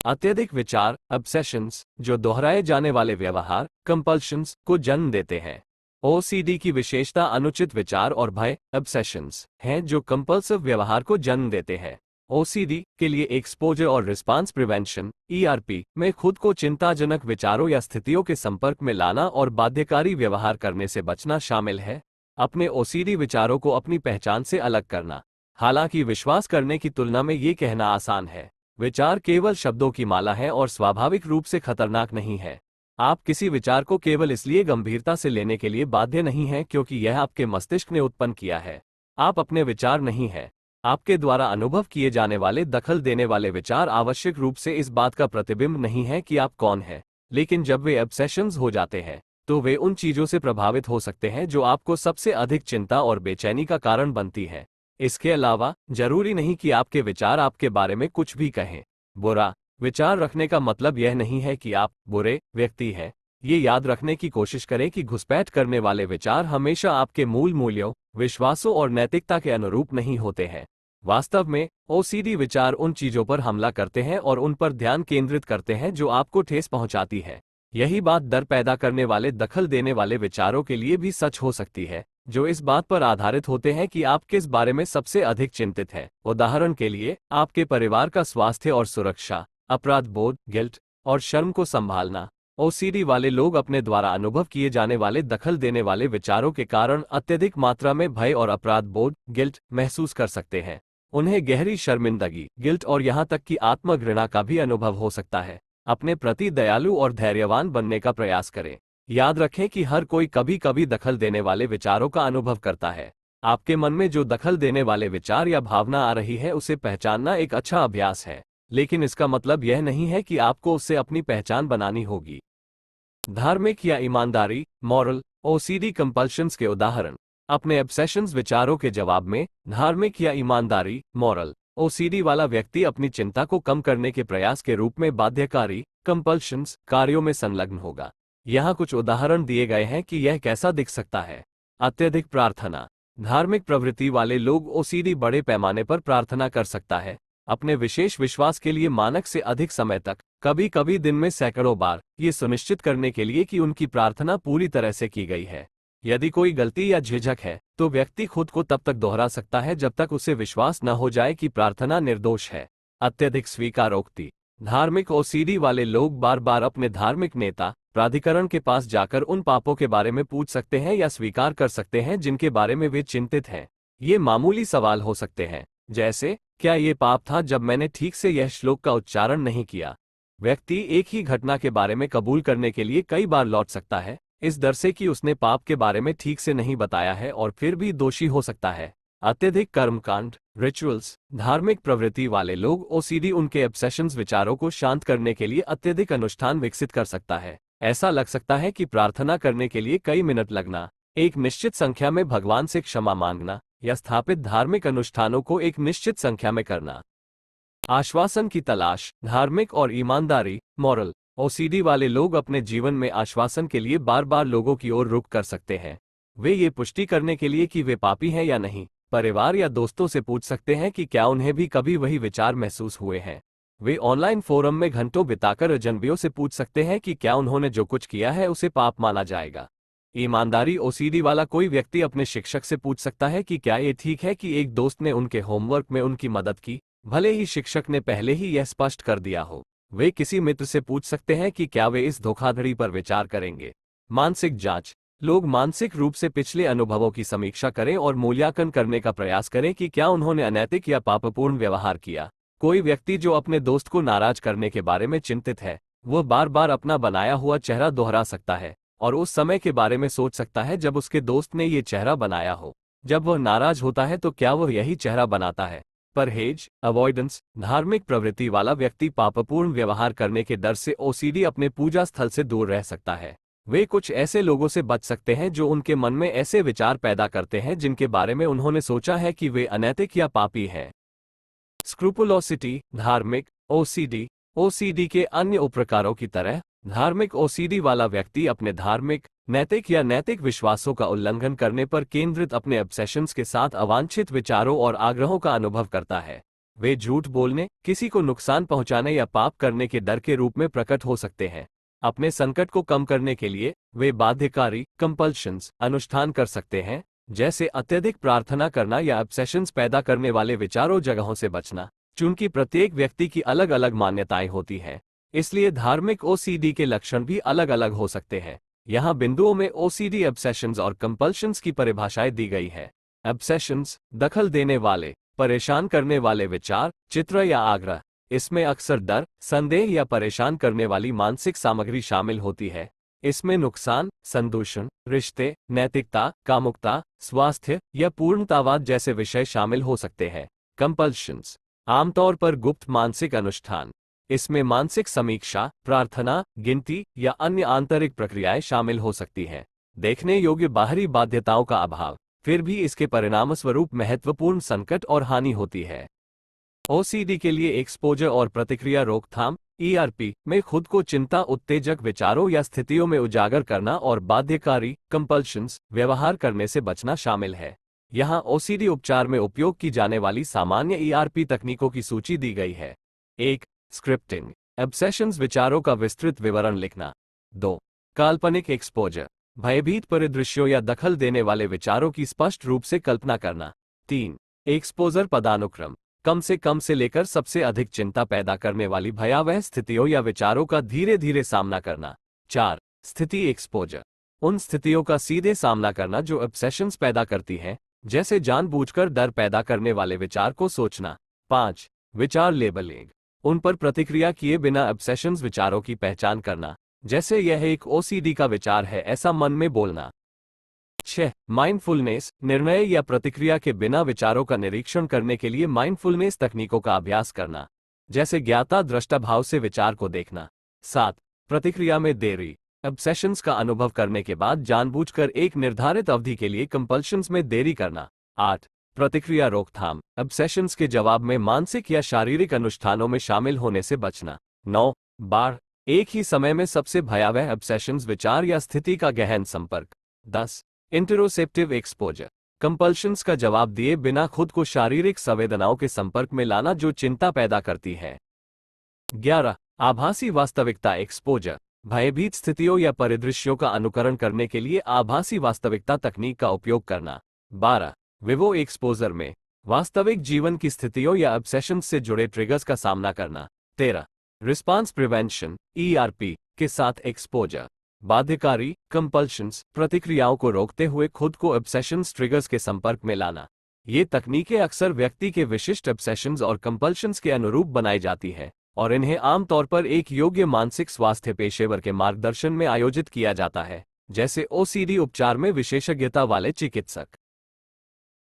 अत्यधिक विचार ऑब्सेशंस जो दोहराए जाने वाले व्यवहार कंपल्शंस को जन्म देते हैं। ओसीडी की विशेषता अनुचित विचार और भय ऑब्सेशंस हैं जो कंपल्सिव व्यवहार को जन्म देते हैं। ओसीडी के लिए एक्सपोजर और रिस्पांस प्रिवेंशन ईआरपी में खुद को चिंताजनक विचारों या स्थितियों के संपर्क में लाना और बाध्यकारी व्यवहार करने से बचना शामिल है। अपने ओसीडी विचारों को अपनी पहचान से अलग करना। हालांकि विश्वास करने की तुलना में ये कहना आसान है, विचार केवल शब्दों की माला है और स्वाभाविक रूप से खतरनाक नहीं है। आप किसी विचार को केवल इसलिए गंभीरता से लेने के लिए बाध्य नहीं हैं क्योंकि यह आपके मस्तिष्क ने उत्पन्न किया है। आप अपने विचार नहीं हैं। आपके द्वारा अनुभव किए जाने वाले दखल देने वाले विचार आवश्यक रूप से इस बात का प्रतिबिंब नहीं है कि आप कौन हैं, लेकिन जब वे ऑब्सेशंस हो जाते हैं तो वे उन चीजों से प्रभावित हो सकते हैं जो आपको सबसे अधिक चिंता और बेचैनी का कारण बनती हैं। इसके अलावा जरूरी नहीं कि आपके विचार आपके बारे में कुछ भी कहें। बुरा विचार रखने का मतलब यह नहीं है कि आप बुरे व्यक्ति हैं। ये याद रखने की कोशिश करें कि घुसपैठ करने वाले विचार हमेशा आपके मूल मूल्यों, विश्वासों और नैतिकता के अनुरूप नहीं होते हैं। वास्तव में ओसीडी विचार उन चीजों पर हमला करते हैं और उन पर ध्यान केंद्रित करते हैं जो आपको ठेस पहुंचाती है। यही बात डर पैदा करने वाले दखल देने वाले विचारों के लिए भी सच हो सकती है, जो इस बात पर आधारित होते हैं कि आप किस बारे में सबसे अधिक चिंतित हैं। उदाहरण के लिए, आपके परिवार का स्वास्थ्य और सुरक्षा, अपराध बोध, गिल्ट और शर्म को संभालना। ओसीडी वाले लोग अपने द्वारा अनुभव किए जाने वाले दखल देने वाले विचारों के कारण अत्यधिक मात्रा में भय और अपराध बोध, गिल्ट महसूस कर सकते हैं। उन्हें गहरी शर्मिंदगी, गिल्ट और यहाँ तक कि आत्मघृणा का भी अनुभव हो सकता है। अपने प्रति दयालु और धैर्यवान बनने का प्रयास करें। याद रखें कि हर कोई कभी कभी दखल देने वाले विचारों का अनुभव करता है। आपके मन में जो दखल देने वाले विचार या भावना आ रही है उसे पहचानना एक अच्छा अभ्यास है, लेकिन इसका मतलब यह नहीं है कि आपको उससे अपनी पहचान बनानी होगी। धार्मिक या ईमानदारी मॉरल ओसीडी कंपल्शंस के उदाहरण। अपने ऑब्सेशंस विचारों के जवाब में धार्मिक या ईमानदारी मॉरल ओसीडी वाला व्यक्ति अपनी चिंता को कम करने के प्रयास के रूप में बाध्यकारी कंपल्शंस कार्यों में संलग्न होगा। यहाँ कुछ उदाहरण दिए गए हैं कि यह कैसा दिख सकता है। अत्यधिक प्रार्थना। धार्मिक प्रवृत्ति वाले लोग ओसीडी बड़े पैमाने पर प्रार्थना कर सकता है, अपने विशेष विश्वास के लिए मानक से अधिक समय तक, कभी कभी दिन में सैकड़ों बार, ये सुनिश्चित करने के लिए कि उनकी प्रार्थना पूरी तरह से की गई है। यदि कोई गलती या झिझक है तो व्यक्ति खुद को तब तक दोहरा सकता है जब तक उसे विश्वास न हो जाए कि प्रार्थना निर्दोष है। अत्यधिक स्वीकारोक्ति। धार्मिक ओसीडी वाले लोग बार बार अपने धार्मिक नेता प्राधिकरण के पास जाकर उन पापों के बारे में पूछ सकते हैं या स्वीकार कर सकते हैं जिनके बारे में वे चिंतित हैं। ये मामूली सवाल हो सकते हैं, जैसे क्या ये पाप था जब मैंने ठीक से यह श्लोक का उच्चारण नहीं किया। व्यक्ति एक ही घटना के बारे में कबूल करने के लिए कई बार लौट सकता है, इस डर से कि उसने पाप के बारे में ठीक से नहीं बताया है और फिर भी दोषी हो सकता है। अत्यधिक कर्मकांड रिचुअल्स। धार्मिक प्रवृत्ति वाले लोग ओसीडी उनके ऑब्सेशंस विचारों को शांत करने के लिए अत्यधिक अनुष्ठान विकसित कर सकता है। ऐसा लग सकता है कि प्रार्थना करने के लिए कई मिनट लगना, एक निश्चित संख्या में भगवान से क्षमा मांगना या स्थापित धार्मिक अनुष्ठानों को एक निश्चित संख्या में करना। आश्वासन की तलाश। धार्मिक और ईमानदारी मॉरल ओसीडी वाले लोग अपने जीवन में आश्वासन के लिए बार बार लोगों की ओर रुख कर सकते हैं। वे ये पुष्टि करने के लिए कि वे पापी हैं या नहीं, परिवार या दोस्तों से पूछ सकते हैं कि क्या उन्हें भी कभी वही विचार महसूस हुए हैं। वे ऑनलाइन फोरम में घंटों बिताकर अजनबियों से पूछ सकते हैं कि क्या उन्होंने जो कुछ किया है उसे पाप माना जाएगा। ईमानदारी ओसीडी वाला कोई व्यक्ति अपने शिक्षक से पूछ सकता है कि क्या ये ठीक है कि एक दोस्त ने उनके होमवर्क में उनकी मदद की, भले ही शिक्षक ने पहले ही यह स्पष्ट कर दिया हो। वे किसी मित्र से पूछ सकते हैं कि क्या वे इस धोखाधड़ी पर विचार करेंगे। मानसिक जांच। लोग मानसिक रूप से पिछले अनुभवों की समीक्षा करें और मूल्यांकन करने का प्रयास करें कि क्या उन्होंने अनैतिक या पापपूर्ण व्यवहार किया। कोई व्यक्ति जो अपने दोस्त को नाराज करने के बारे में चिंतित है, वह बार बार अपना बनाया हुआ चेहरा दोहरा सकता है और उस समय के बारे में सोच सकता है जब उसके दोस्त ने ये चेहरा बनाया हो। जब वह नाराज होता है तो क्या वह यही चेहरा बनाता है। परहेज अवॉइडेंस। धार्मिक प्रवृत्ति वाला व्यक्ति पापपूर्ण व्यवहार करने के डर से ओसीडी अपने पूजा स्थल से दूर रह सकता है। वे कुछ ऐसे लोगों से बच सकते हैं जो उनके मन में ऐसे विचार पैदा करते हैं जिनके बारे में उन्होंने सोचा है कि वे अनैतिक या पापी हैं। स्क्रूपुलोसिटी। धार्मिक ओसीडी के अन्य उपप्रकारों की तरह धार्मिक ओसीडी वाला व्यक्ति अपने धार्मिक, नैतिक या नैतिक विश्वासों का उल्लंघन करने पर केंद्रित अपने ऑब्सेशंस के साथ अवांछित विचारों और आग्रहों का अनुभव करता है। वे झूठ बोलने, किसी को नुकसान पहुंचाने या पाप करने के डर के रूप में प्रकट हो सकते हैं। अपने संकट को कम करने के लिए वे बाध्यकारी कंपल्शंस अनुष्ठान कर सकते हैं, जैसे अत्यधिक प्रार्थना करना या ऑब्सेशंस पैदा करने वाले विचारों जगहों से बचना। चूंकि प्रत्येक व्यक्ति की अलग अलग मान्यताएं होती हैं, इसलिए धार्मिक ओसीडी के लक्षण भी अलग अलग हो सकते हैं। यहाँ बिंदुओं में ओसीडी ऑब्सेशंस और कंपल्शंस की परिभाषाएं दी गई है। ऑब्सेशंस, दखल देने वाले, परेशान करने वाले विचार, चित्र या आग्रह। इसमें अक्सर डर, संदेह या परेशान करने वाली मानसिक सामग्री शामिल होती है। इसमें नुकसान, संदूषण, रिश्ते, नैतिकता, कामुकता, स्वास्थ्य या पूर्णतावाद जैसे विषय शामिल हो सकते हैं। कंपल्शंस, आमतौर पर गुप्त मानसिक अनुष्ठान। इसमें मानसिक समीक्षा, प्रार्थना, गिनती या अन्य आंतरिक प्रक्रियाएं शामिल हो सकती हैं। देखने योग्य बाहरी बाध्यताओं का अभाव, फिर भी इसके परिणामस्वरूप महत्वपूर्ण संकट और हानि होती है। ओसीडी के लिए एक्सपोजर और प्रतिक्रिया रोकथाम ईआरपी में खुद को चिंता उत्तेजक विचारों या स्थितियों में उजागर करना और बाध्यकारी कंपल्शंस व्यवहार करने से बचना शामिल है। यहाँ ओसीडी उपचार में उपयोग की जाने वाली सामान्य ईआरपी तकनीकों की सूची दी गई है। 1. स्क्रिप्टिंग, ऑब्सेशंस विचारों का विस्तृत विवरण लिखना। 2. काल्पनिक एक्सपोजर, भयभीत परिदृश्यों या दखल देने वाले विचारों की स्पष्ट रूप से कल्पना करना। 3. एक्सपोजर पदानुक्रम, कम से लेकर सबसे अधिक चिंता पैदा करने वाली भयावह स्थितियों या विचारों का धीरे धीरे सामना करना। 4. स्थिति एक्सपोजर, उन स्थितियों का सीधे सामना करना जो ऑब्सेशंस पैदा करती हैं, जैसे जानबूझकर डर पैदा करने वाले विचार को सोचना। 5. विचार लेबलिंग, उन पर प्रतिक्रिया किए बिना ऑब्सेशंस विचारों की पहचान करना, जैसे यह एक ओसीडी का विचार है ऐसा मन में बोलना। 6. माइंडफुलनेस, निर्णय या प्रतिक्रिया के बिना विचारों का निरीक्षण करने के लिए माइंडफुलनेस तकनीकों का अभ्यास करना, जैसे ज्ञाता दृष्टा भाव से विचार को देखना। 7. प्रतिक्रिया में देरी, ऑब्सेशंस का अनुभव करने के बाद जानबूझकर एक निर्धारित अवधि के लिए कंपल्शंस में देरी करना। 8. प्रतिक्रिया रोकथाम, ऑब्सेशंस के जवाब में मानसिक या शारीरिक अनुष्ठानों में शामिल होने से बचना। 9. बार, एक ही समय में सबसे भयावह ऑब्सेशंस विचार या स्थिति का गहन संपर्क। 10. इंटरोसेप्टिव एक्सपोजर, कंपल्शंस का जवाब दिए बिना खुद को शारीरिक संवेदनाओं के संपर्क में लाना जो चिंता पैदा करती है। 11. आभासी वास्तविकता एक्सपोजर, भयभीत स्थितियों या परिदृश्यों का अनुकरण करने के लिए आभासी वास्तविकता तकनीक का उपयोग करना। 12. विवो एक्सपोजर में वास्तविक जीवन की स्थितियों या ऑब्सेशंस से जुड़े ट्रिगर्स का सामना करना। 13. रिस्पांस प्रिवेंशन ईआरपी के साथ एक्सपोजर, बाध्यकारी कंपल्शंस प्रतिक्रियाओं को रोकते हुए खुद को ऑब्सेशंस ट्रिगर्स के संपर्क में लाना। ये तकनीकें अक्सर व्यक्ति के विशिष्ट ऑब्सेशंस और कंपल्शंस के अनुरूप बनाई जाती हैं और इन्हें आमतौर पर एक योग्य मानसिक स्वास्थ्य पेशेवर के मार्गदर्शन में आयोजित किया जाता है, जैसे ओसीडी उपचार में विशेषज्ञता वाले चिकित्सक।